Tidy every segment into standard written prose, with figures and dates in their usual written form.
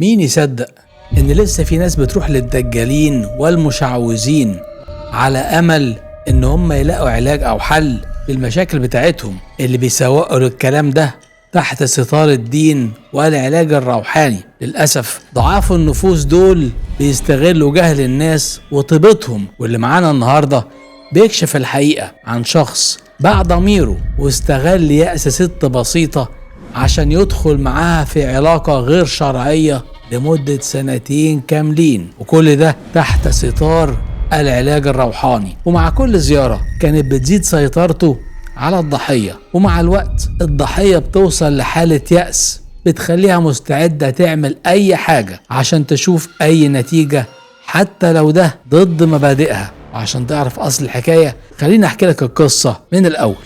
مين يصدق إن لسه في ناس بتروح للدجالين والمشعوذين على أمل إن هم يلاقوا علاج أو حل للمشاكل بتاعتهم اللي بيسوقوا للكلام ده تحت ستار الدين والعلاج الروحاني. للأسف ضعاف النفوس دول بيستغلوا جهل الناس وطيبتهم، واللي معانا النهاردة بيكشف الحقيقة عن شخص باع ضميره واستغل يأس ست بسيطة عشان يدخل معاها في علاقة غير شرعية لمدة 2 كاملين، وكل ده تحت ستار العلاج الروحاني. ومع كل زيارة كانت بتزيد سيطرته على الضحية، ومع الوقت الضحية بتوصل لحالة يأس بتخليها مستعدة تعمل أي حاجة عشان تشوف أي نتيجة حتى لو ده ضد مبادئها. وعشان تعرف أصل الحكاية خليني أحكي لك القصة من الأول.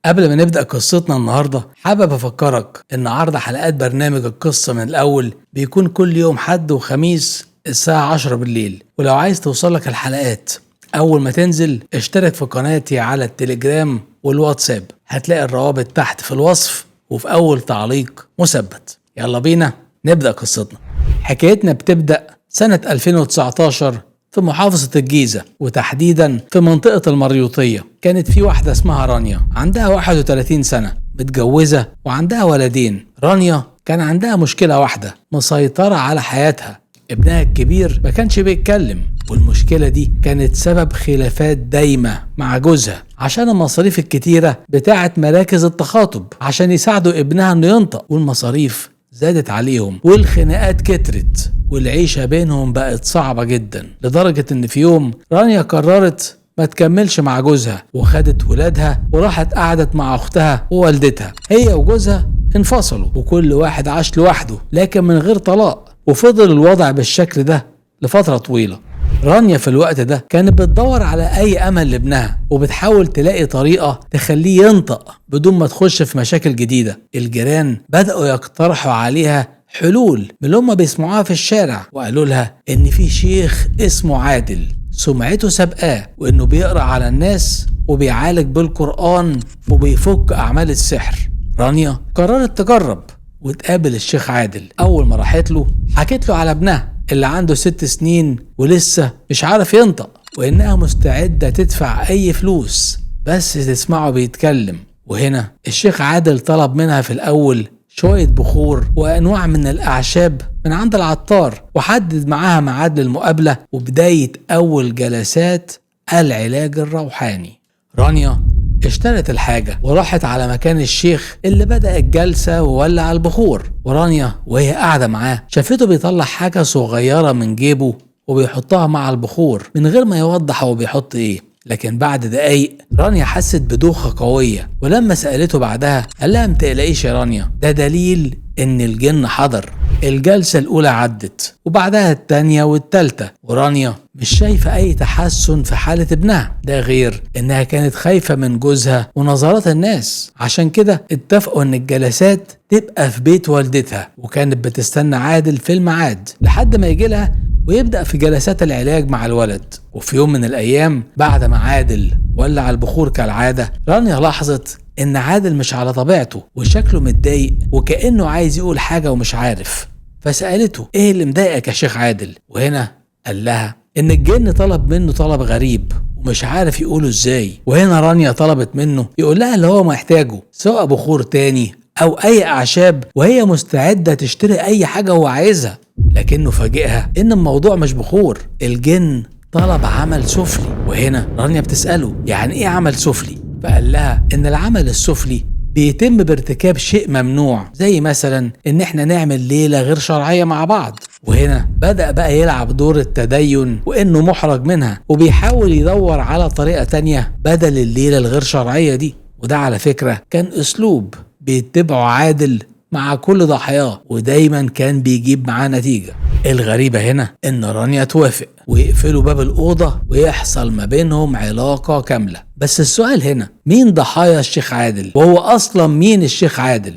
قبل ما نبدأ قصتنا النهاردة حابب أفكرك إن عرض حلقات برنامج القصة من الأول بيكون كل يوم حد وخميس الساعة 10 بالليل، ولو عايز توصلك الحلقات أول ما تنزل اشترك في قناتي على التليجرام والواتساب، هتلاقي الروابط تحت في الوصف وفي أول تعليق مثبت. يلا بينا نبدأ قصتنا. حكايتنا بتبدأ سنة 2019 في محافظة الجيزة، وتحديدا في منطقة المريوطية. كانت في واحدة اسمها رانيا عندها 31 سنة، متجوزة وعندها ولدين. رانيا كان عندها مشكلة واحدة مسيطرة على حياتها، ابنها الكبير ما كانش بيتكلم، والمشكلة دي كانت سبب خلافات دايمة مع جوزها عشان المصاريف الكتيرة بتاعت مراكز التخاطب عشان يساعدوا ابنها انه ينطق، والمصاريف زادت عليهم والخناقات كترت والعيشة بينهم بقت صعبة جدا، لدرجة ان في يوم رانيا قررت ما تكملش مع جوزها وخدت ولادها وراحت قعدت مع اختها ووالدتها. هي وجوزها انفصلوا وكل واحد عاش لوحده لكن من غير طلاق، وفضل الوضع بالشكل ده لفترة طويلة. رانيا في الوقت ده كانت بتدور على أي أمل لابنها وبتحاول تلاقي طريقة تخليه ينطق بدون ما تخش في مشاكل جديدة. الجيران بدأوا يقترحوا عليها حلول من اللي هم بيسمعوها في الشارع، وقالوا لها إن في شيخ اسمه عادل سمعته سابقاه، وإنه بيقرأ على الناس وبيعالج بالقرآن وبيفك أعمال السحر. رانيا قررت تجرب وتقابل الشيخ عادل. أول ما راحت له حكيت له على ابنها اللي عنده 6 سنين ولسه مش عارف ينطق، وإنها مستعدة تدفع أي فلوس بس تسمعه بيتكلم. وهنا الشيخ عادل طلب منها في الأول شوية بخور وأنواع من الأعشاب من عند العطار، وحدد معاها ميعاد للمقابلة وبداية أول جلسات العلاج الروحاني. رانيا اشترت الحاجة وراحت على مكان الشيخ اللي بدأ الجلسة وولع البخور، ورانيا وهي قاعدة معاه شافته بيطلع حاجة صغيرة من جيبه وبيحطها مع البخور من غير ما يوضح هو بيحط ايه. لكن بعد دقايق رانيا حست بدوخة قوية، ولما سألته بعدها قال لها متقلقيش يا رانيا، ده دليل ان الجن حضر. الجلسة الأولى عدت وبعدها التانية والتالتة، ورانيا مش شايفة أي تحسن في حالة ابنها، ده غير إنها كانت خايفة من جوزها ونظرات الناس. عشان كده اتفقوا إن الجلسات تبقى في بيت والدتها، وكانت بتستنى عادل في الميعاد لحد ما يجي لها ويبدأ في جلسات العلاج مع الولد. وفي يوم من الأيام بعد ما عادل ولع البخور كالعادة، رانيا لاحظت إن عادل مش على طبيعته وشكله متضايق وكأنه عايز يقول حاجة ومش عارف، فسألته إيه اللي مضايقك يا شيخ عادل؟ وهنا قال لها إن الجن طلب منه طلب غريب ومش عارف يقوله إزاي. وهنا رانيا طلبت منه يقول لها اللي هو محتاجه، سواء بخور تاني أو أي أعشاب، وهي مستعدة تشتري أي حاجة هو عايزها. لكنه فاجئها إن الموضوع مش بخور، الجن طلب عمل سفلي. وهنا رانيا بتسأله يعني إيه عمل سفلي؟ فقال لها إن العمل السفلي بيتم بارتكاب شيء ممنوع، زي مثلا إن إحنا نعمل ليلة غير شرعية مع بعض. وهنا بدأ بقى يلعب دور التدين وإنه محرج منها وبيحاول يدور على طريقة تانية بدل الليلة الغير شرعية دي. وده على فكرة كان أسلوب بيتبعه عادل مع كل ضحاياه، ودايما كان بيجيب معاه نتيجة. الغريبة هنا إن رانيا توافق ويقفلوا باب الأوضة ويحصل ما بينهم علاقة كاملة. بس السؤال هنا، مين ضحايا الشيخ عادل؟ وهو أصلا مين الشيخ عادل؟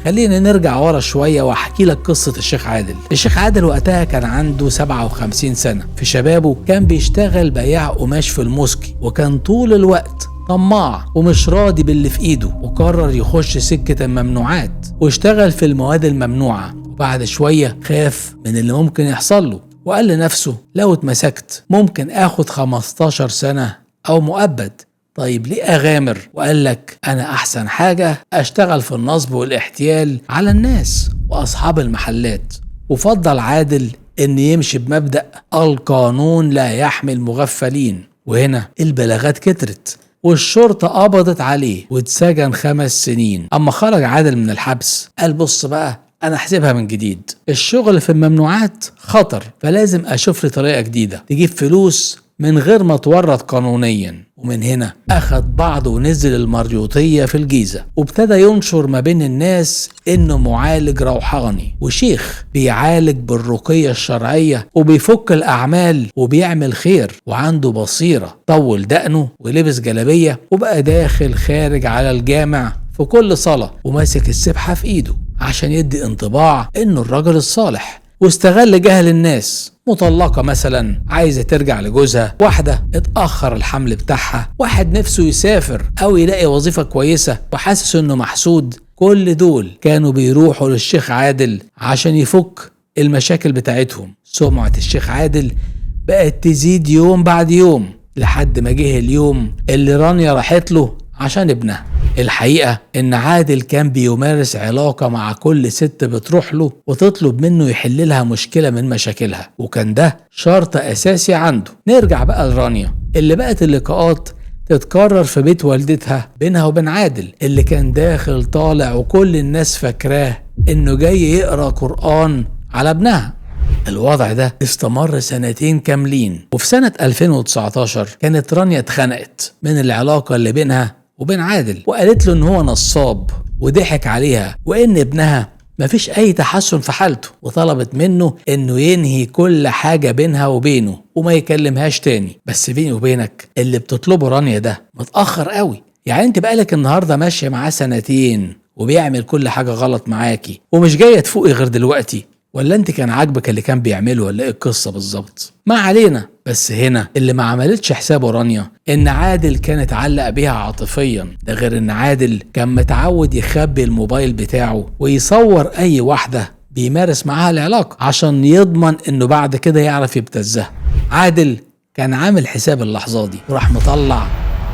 خلينا نرجع ورا شوية واحكي لك قصة الشيخ عادل. الشيخ عادل وقتها كان عنده 57 سنة. في شبابه كان بيشتغل بياع قماش في الموسكي، وكان طول الوقت طماع ومش راضي باللي في ايده، وقرر يخش سكة الممنوعات واشتغل في المواد الممنوعة. وبعد شوية خاف من اللي ممكن يحصل له، وقال لنفسه لو اتمسكت ممكن اخد 15 سنة او مؤبد. طيب ليه اغامر؟ وقال لك انا احسن حاجة اشتغل في النصب والاحتيال على الناس واصحاب المحلات. وفضل عادل ان يمشي بمبدأ القانون لا يحمي المغفلين. وهنا البلاغات كترت والشرطة قبضت عليه واتسجن 5 سنين. اما خرج عادل من الحبس قال بص بقى، انا احسبها من جديد، الشغل في الممنوعات خطر، فلازم اشوف لي طريقة جديدة تجيب فلوس من غير ما تورط قانونيا. ومن هنا اخد بعضه ونزل المريوطية في الجيزة، وابتدى ينشر ما بين الناس انه معالج روحاني وشيخ بيعالج بالرقية الشرعية وبيفك الاعمال وبيعمل خير وعنده بصيرة. طول دقنه ولبس جلابية وبقى داخل خارج على الجامع في كل صلاة وماسك السبحة في ايده عشان يدي انطباع انه الرجل الصالح. واستغل جهل الناس، مطلقة مثلا عايزة ترجع لجوزها، واحدة اتأخر الحمل بتاعها، واحد نفسه يسافر أو يلاقي وظيفة كويسة وحاسس إنه محسود. كل دول كانوا بيروحوا للشيخ عادل عشان يفك المشاكل بتاعتهم. سمعة الشيخ عادل بقت تزيد يوم بعد يوم لحد ما جه اليوم اللي رانيا راحت له عشان ابنها. الحقيقة ان عادل كان بيمارس علاقة مع كل ست بتروح له وتطلب منه يحل لها مشكلة من مشاكلها، وكان ده شرط اساسي عنده. نرجع بقى لرانيا اللي بقت اللقاءات تتكرر في بيت والدتها بينها وبين عادل اللي كان داخل طالع وكل الناس فاكراه انه جاي يقرأ قرآن على ابنها. الوضع ده استمر 2 سنين كاملين، وفي سنة 2019 كانت رانيا اتخنقت من العلاقة اللي بينها وبين عادل، وقالت له ان هو نصاب وضحك عليها وان ابنها مفيش اي تحسن في حالته، وطلبت منه انه ينهي كل حاجة بينها وبينه وما يكلمهاش تاني. بس بيني وبينك اللي بتطلبه رانيا ده متأخر قوي. يعني انت بقالك النهاردة ماشية معاه 2 سنين وبيعمل كل حاجة غلط معاكي ومش جاية تفوقي غير دلوقتي؟ ولا انت كان عاجبك اللي كان بيعمله؟ ولا ايه القصة بالظبط؟ ما علينا. بس هنا اللي ما عملتش حسابه رانيا ان عادل كان اتعلق بيها عاطفيا. ده غير ان عادل كان متعود يخبي الموبايل بتاعه ويصور اي واحدة بيمارس معاها العلاقة عشان يضمن انه بعد كده يعرف يبتزها. عادل كان عامل حساب اللحظة دي وراح مطلع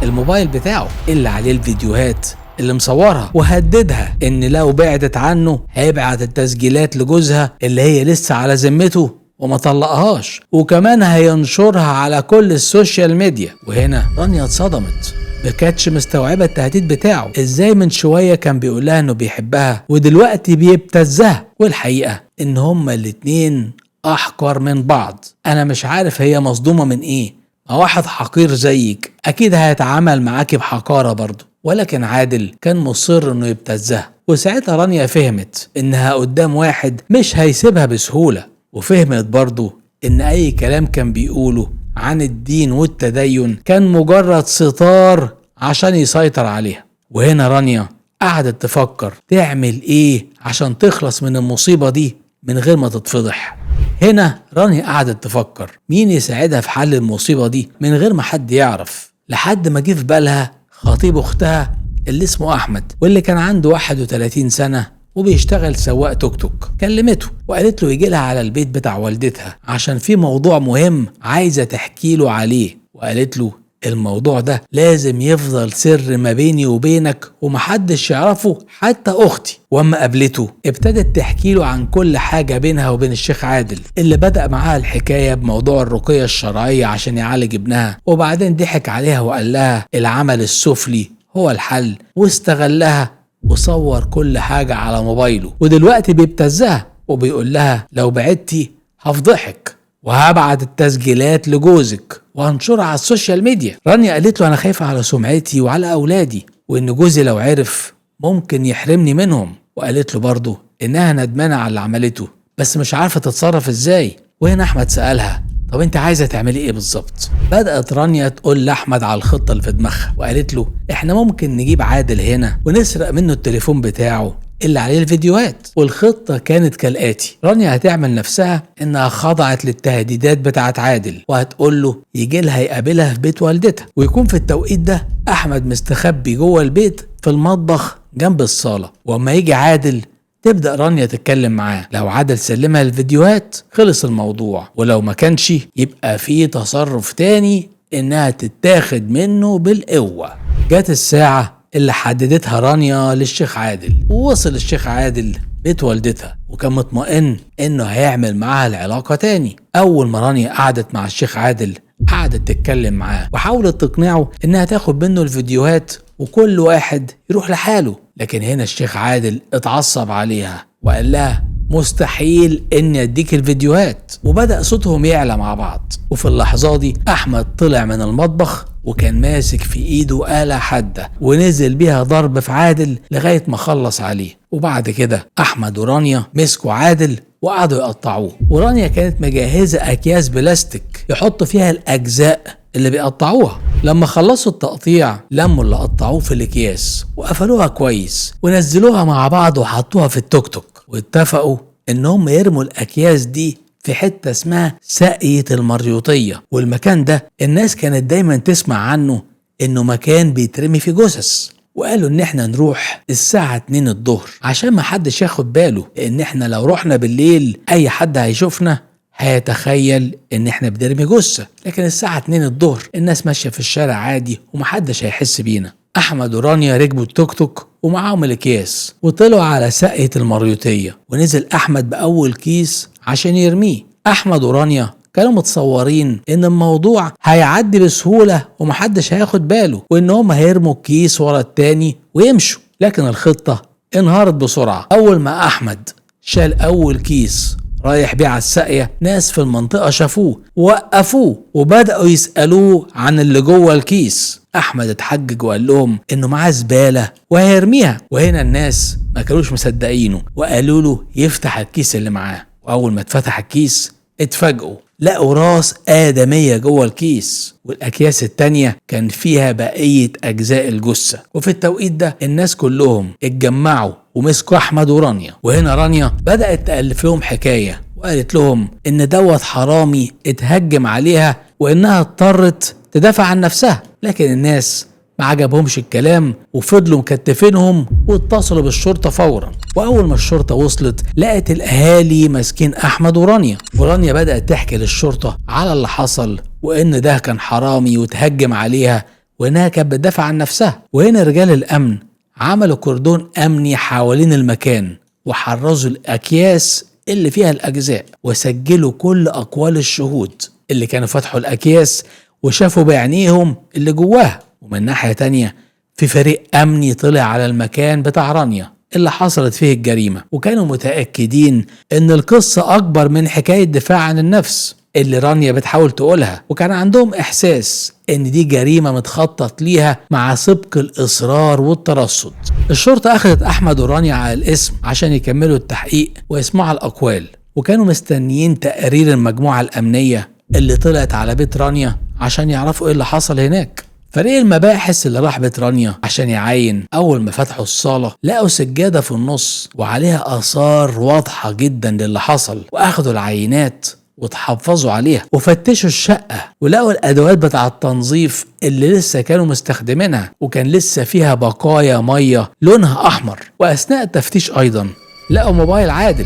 الموبايل بتاعه اللي عليه الفيديوهات اللي مصورها، وهددها ان لو بعدت عنه هيبعت التسجيلات لجوزها اللي هي لسه على ذمته وما طلقهاش، وكمان هينشرها على كل السوشيال ميديا. وهنا رانيا اتصدمت، ما كانتش مستوعبه التهديد بتاعه. ازاي من شويه كان بيقول لها انه بيحبها ودلوقتي بيبتزها؟ والحقيقه ان هما الاتنين احقر من بعض. انا مش عارف هي مصدومه من ايه. واحد حقير زيك اكيد هيتعامل معاكي بحقاره برضه، ولكن عادل كان مصر انه يبتزها. وساعتها رانيا فهمت انها قدام واحد مش هيسيبها بسهولة، وفهمت برضو ان اي كلام كان بيقوله عن الدين والتدين كان مجرد ستار عشان يسيطر عليها. وهنا رانيا قعدت تفكر تعمل ايه عشان تخلص من المصيبة دي من غير ما تتفضح. هنا رانيا قعدت تفكر مين يساعدها في حل المصيبة دي من غير ما حد يعرف، لحد ما جه في بالها خطيب اختها اللي اسمه احمد، واللي كان عنده 31 سنة وبيشتغل سواق توك توك. كلمته وقالت له يجي لها على البيت بتاع والدتها عشان في موضوع مهم عايزة تحكي له عليه. وقالت له الموضوع ده لازم يفضل سر ما بيني وبينك ومحدش يعرفه حتى اختي. واما قابلته ابتدت تحكي له عن كل حاجة بينها وبين الشيخ عادل اللي بدأ معاها الحكاية بموضوع الرقية الشرعية عشان يعالج ابنها، وبعدين ضحك عليها وقال لها العمل السفلي هو الحل، واستغلها وصور كل حاجة على موبايله. ودلوقتي بيبتزها وبيقول لها لو بعدتي هفضحك وهبعت التسجيلات لجوزك وهنشرها على السوشيال ميديا. رانيا قالت له انا خايفة على سمعتي وعلى اولادي، وان جوزي لو عرف ممكن يحرمني منهم. وقالت له برضه انها ندمانة على اللي عملته بس مش عارفة تتصرف ازاي. وهنا احمد سألها طب انت عايزة تعملي ايه بالظبط؟ بدأت رانيا تقول لأحمد على الخطة اللي في دماغها، وقالت له احنا ممكن نجيب عادل هنا ونسرق منه التليفون بتاعه اللي عليه الفيديوهات. والخطة كانت كالآتي: رانيا هتعمل نفسها انها خضعت للتهديدات بتاعت عادل، وهتقول له يجي لها يقابلها في بيت والدتها، ويكون في التوقيت ده احمد مستخبي جوه البيت في المطبخ جنب الصالة. واما يجي عادل تبدأ رانيا تتكلم معاه. لو عادل سلمها الفيديوهات خلص الموضوع، ولو ما كانش يبقى في تصرف تاني انها تتاخد منه بالقوة. جت الساعة اللي حددتها رانيا للشيخ عادل، ووصل الشيخ عادل بيت والدتها، وكان مطمئن انه هيعمل معاها العلاقة تاني. اول ما رانيا قعدت مع الشيخ عادل قعدت تتكلم معاه وحاولت تقنعه انها تاخد منه الفيديوهات وكل واحد يروح لحاله. لكن هنا الشيخ عادل اتعصب عليها وقال لها مستحيل اني اديك الفيديوهات، وبدأ صوتهم يعلى مع بعض. وفي اللحظة دي احمد طلع من المطبخ وكان ماسك في ايده آلة حادة ونزل بيها ضرب في عادل لغاية ما خلص عليه. وبعد كده احمد ورانيا مسكوا عادل وقعدوا يقطعوه، ورانيا كانت مجهزة اكياس بلاستيك يحطوا فيها الاجزاء اللي بيقطعوها. لما خلصوا التقطيع لموا اللي قطعوه في الاكياس وقفلوها كويس ونزلوها مع بعض وحطوها في التوك توك، واتفقوا انهم يرموا الاكياس دي في حتة اسمها ساقية المريوطية. والمكان ده الناس كانت دايما تسمع عنه انه مكان بيترمي في جثث، وقالوا ان احنا نروح الساعة 2 الظهر عشان ما حدش ياخد باله، لان احنا لو رحنا بالليل اي حد هيشوفنا هيتخيل ان احنا بنرمي جثة، لكن الساعة 2 الظهر الناس ماشية في الشارع عادي ومحدش هيحس بينا. احمد ورانيا ركبوا التوك توك ومعاهم الاكياس وطلعوا على ساقية المريوطية، ونزل احمد باول كيس عشان يرميه. احمد ورانيا كانوا متصورين ان الموضوع هيعدي بسهولة ومحدش هياخد باله، وان هم هيرموا الكيس ورا التاني ويمشوا. لكن الخطة انهارت بسرعة. اول ما احمد شال اول كيس رايح بيه على الساقية، ناس في المنطقة شافوه ووقفوه وبدأوا يسألوه عن اللي جوه الكيس. احمد اتحجج وقال لهم انه معاه زبالة وهيرميها، وهنا الناس ما كانوش مصدقينه وقالوا له يفتح الكيس اللي معاه. واول ما اتفتح الكيس اتفاجئوا لقوا راس آدمية جوه الكيس، والأكياس التانية كان فيها بقية أجزاء الجثة. وفي التوقيت ده الناس كلهم اتجمعوا ومسكوا أحمد ورانيا. وهنا رانيا بدأت تألف لهم حكاية وقالت لهم إن دوت حرامي اتهجم عليها وإنها اضطرت تدافع عن نفسها. لكن الناس ما عجبهمش الكلام وفضلوا مكتفينهم واتصلوا بالشرطة فورا. واول ما الشرطة وصلت لقت الاهالي ماسكين احمد ورانيا، ورانيا بدأت تحكي للشرطة على اللي حصل وان ده كان حرامي وتهجم عليها وانها كانت بتدافع عن نفسها. وهنا رجال الامن عملوا كردون امني حوالين المكان وحرزوا الاكياس اللي فيها الاجزاء وسجلوا كل اقوال الشهود اللي كانوا فتحوا الاكياس وشافوا بعينيهم اللي جواها. ومن ناحية تانية في فريق أمني طلع على المكان بتاع رانيا اللي حصلت فيه الجريمة، وكانوا متأكدين إن القصة أكبر من حكاية دفاع عن النفس اللي رانيا بتحاول تقولها، وكان عندهم إحساس إن دي جريمة متخطط ليها مع سبق الإصرار والترصد. الشرطة أخذت أحمد ورانيا على الاسم عشان يكملوا التحقيق ويسمعوا الأقوال، وكانوا مستنيين تقرير المجموعة الأمنية اللي طلعت على بيت رانيا عشان يعرفوا إيه اللي حصل هناك. فريق المباحث اللي راح بيت رانيا عشان يعاين أول ما فتحوا الصالة لقوا سجادة في النص وعليها آثار واضحة جدا للي حصل، وأخدوا العينات وتحفظوا عليها وفتشوا الشقة ولقوا الأدوات بتاع التنظيف اللي لسه كانوا مستخدمينها وكان لسه فيها بقايا مية لونها أحمر. وأثناء التفتيش أيضا لقوا موبايل عادل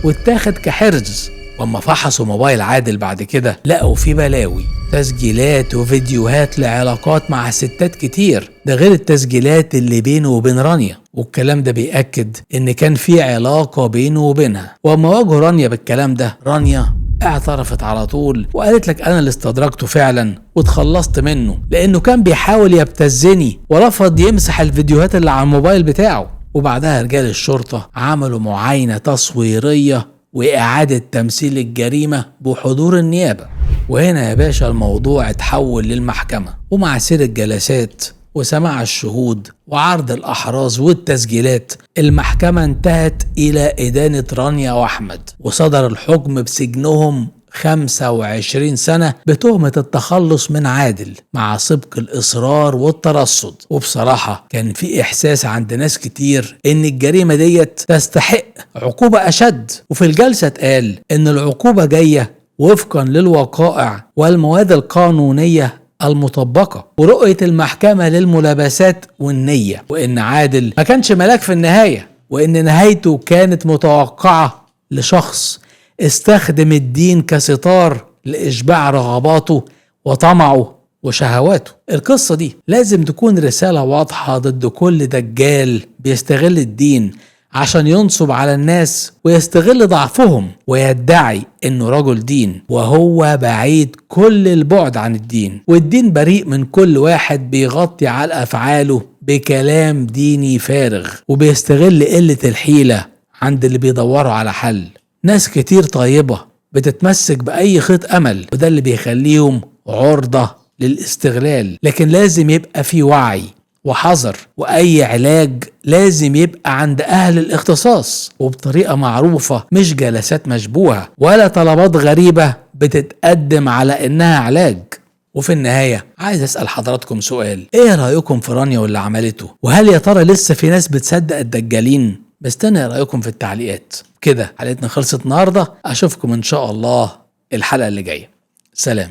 واتاخد كحرز. واما فحصوا موبايل عادل بعد كده لقوا فيه بلاوي، تسجيلات وفيديوهات لعلاقات مع ستات كتير، ده غير التسجيلات اللي بينه وبين رانيا، والكلام ده بيأكد ان كان في علاقة بينه وبينها. واما واجهوا رانيا بالكلام ده رانيا اعترفت على طول وقالت لك انا اللي استدركته فعلا واتخلصت منه لانه كان بيحاول يبتزني ورفض يمسح الفيديوهات اللي على الموبايل بتاعه. وبعدها رجال الشرطة عملوا معاينة تصويرية وإعادة تمثيل الجريمة بحضور النيابة. وهنا يا باشا الموضوع اتحول للمحكمة، ومع سير الجلسات وسماع الشهود وعرض الأحراز والتسجيلات المحكمة انتهت إلى إدانة رانيا وأحمد، وصدر الحكم بسجنهم 25 سنة بتهمة التخلص من عادل مع سبق الإصرار والترصد. وبصراحة كان في إحساس عند ناس كتير إن الجريمة ديت تستحق عقوبة أشد، وفي الجلسة اتقال إن العقوبة جاية وفقا للوقائع والمواد القانونية المطبقة ورؤية المحكمة للملابسات والنية، وإن عادل ما كانش ملاك في النهاية، وإن نهايته كانت متوقعة لشخص استخدم الدين كستار لإشباع رغباته وطمعه وشهواته. القصة دي لازم تكون رسالة واضحة ضد كل دجال بيستغل الدين عشان ينصب على الناس ويستغل ضعفهم ويدعي انه رجل دين وهو بعيد كل البعد عن الدين، والدين بريء من كل واحد بيغطي على افعاله بكلام ديني فارغ وبيستغل قلة الحيلة عند اللي بيدوروا على حل. ناس كتير طيبة بتتمسك بأي خيط أمل، وده اللي بيخليهم عرضة للاستغلال. لكن لازم يبقى في وعي وحذر، وأي علاج لازم يبقى عند أهل الاختصاص وبطريقة معروفة، مش جلسات مشبوهة ولا طلبات غريبة بتتقدم على إنها علاج. وفي النهاية عايز أسأل حضراتكم سؤال: إيه رأيكم في رانيا واللي عملته؟ وهل يا ترى لسه في ناس بتصدق الدجالين؟ مستني رأيكم في التعليقات. كده حلقتنا خلصت النهاردة، أشوفكم إن شاء الله الحلقة اللي جاية. سلام.